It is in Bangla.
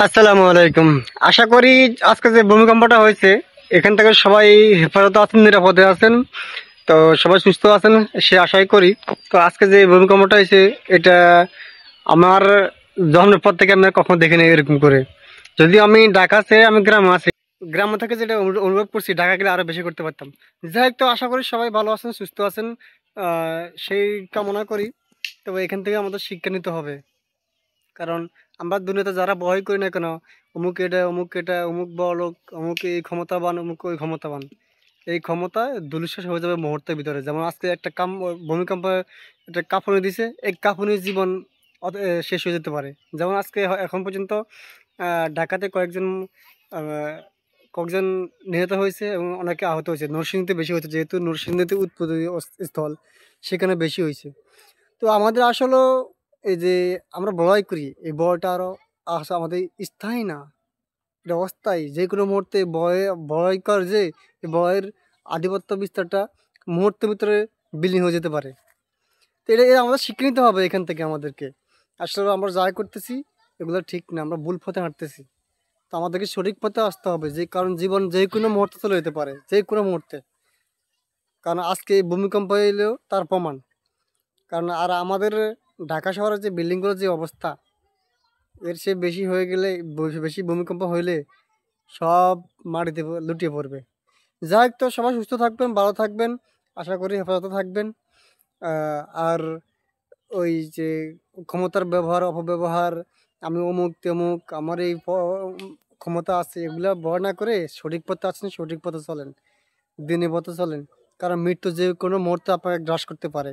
আসসালামু আলাইকুম। আশা করি আজকে যে ভূমিকম্পটা হয়েছে এখান থেকে সবাই হেফাজতে আছেন, নিরাপদে আছেন। তো সবাই সুস্থ আছেন সে আশাই করি। তো আজকে যে ভূমিকম্পটা হয়েছে এটা আমার জন্মের পর থেকে আমি আর কখনো দেখিনি এরকম করে। যদিও আমি ঢাকাতে আমি গ্রামে আছি, গ্রাম থেকে যেটা অনুভব করছি ঢাকা গেলে আরো বেশি করতে পারতাম। যাই হোক, তো আশা করি সবাই ভালো আছেন, সুস্থ আছেন, সেই কামনা করি। তবে এখান থেকে আমাদের শিক্ষা নিতে হবে, কারণ আমরা দুনিয়াতে যারা ভয় করি না কেন, অমুক এটা অমুক বড়লোক, অমুক এই ক্ষমতাবান, অমুক ওই ক্ষমতাবান, এই ক্ষমতা ধূলিসাৎ হয়ে যাবে মুহূর্তের ভিতরে। যেমন আজকে একটা ভূমিকম্প একটা কাঁপুনি দিছে, এই কাঁপুনির জীবন শেষ হয়ে যেতে পারে। যেমন আজকে এখন পর্যন্ত ঢাকাতে আহ, কয়েকজন নিহত হয়েছে এবং অনেকে আহত হয়েছে। নরসিংদীতে বেশি হয়েছে, যেহেতু নরসিংদীতে উৎপত্তি স্থল, সেখানে বেশি হয়েছে। তো আমাদের আসলে এই যে আমরা ভয় করি, এই ভয়টা আরো আমাদের স্থায়ী না, এটা অস্থায়ী। যে কোনো মুহূর্তে ভয়কর যে এই ভয়ের আধিপত্য বিস্তারটা মুহূর্তের ভিতরে বিলীন হয়ে যেতে পারে। তো এটা আমাদের শিখে নিতে হবে এখান থেকে আমাদেরকে। আসলে আমরা যা করতেছি এগুলো ঠিক না, আমরা ভুল পথে হাঁটতেছি। তো আমাদেরকে সঠিক পথে আসতে হবে, যে কারণ জীবন যে কোনো মুহূর্তে চলে যেতে পারে, যে কোনো মুহূর্তে। কারণ আজকে এই ভূমিকম্প এলেও তার প্রমাণ। কারণ আর আমাদের ঢাকা শহরের যে বিল্ডিংগুলোর যে অবস্থা, এর চেয়ে বেশি হয়ে গেলে, বেশি ভূমিকম্প হইলে সব মাটিতে লুটিয়ে পড়বে। যাই হোক, তো সবাই সুস্থ থাকবেন, ভালো থাকবেন, আশা করি হেফাজতে থাকবেন। আর ওই যে ক্ষমতার ব্যবহার অপব্যবহার, আমি অমুক তেমুক, আমার এই ক্ষমতা আছে, এগুলা ব্যবহার না করে সঠিক পথে আছেন, সঠিক পথে চলেন, দিনে পথে চলেন। কারণ মৃত্যু যে কোনো মুহূর্তে আপনাকে গ্রাস করতে পারে।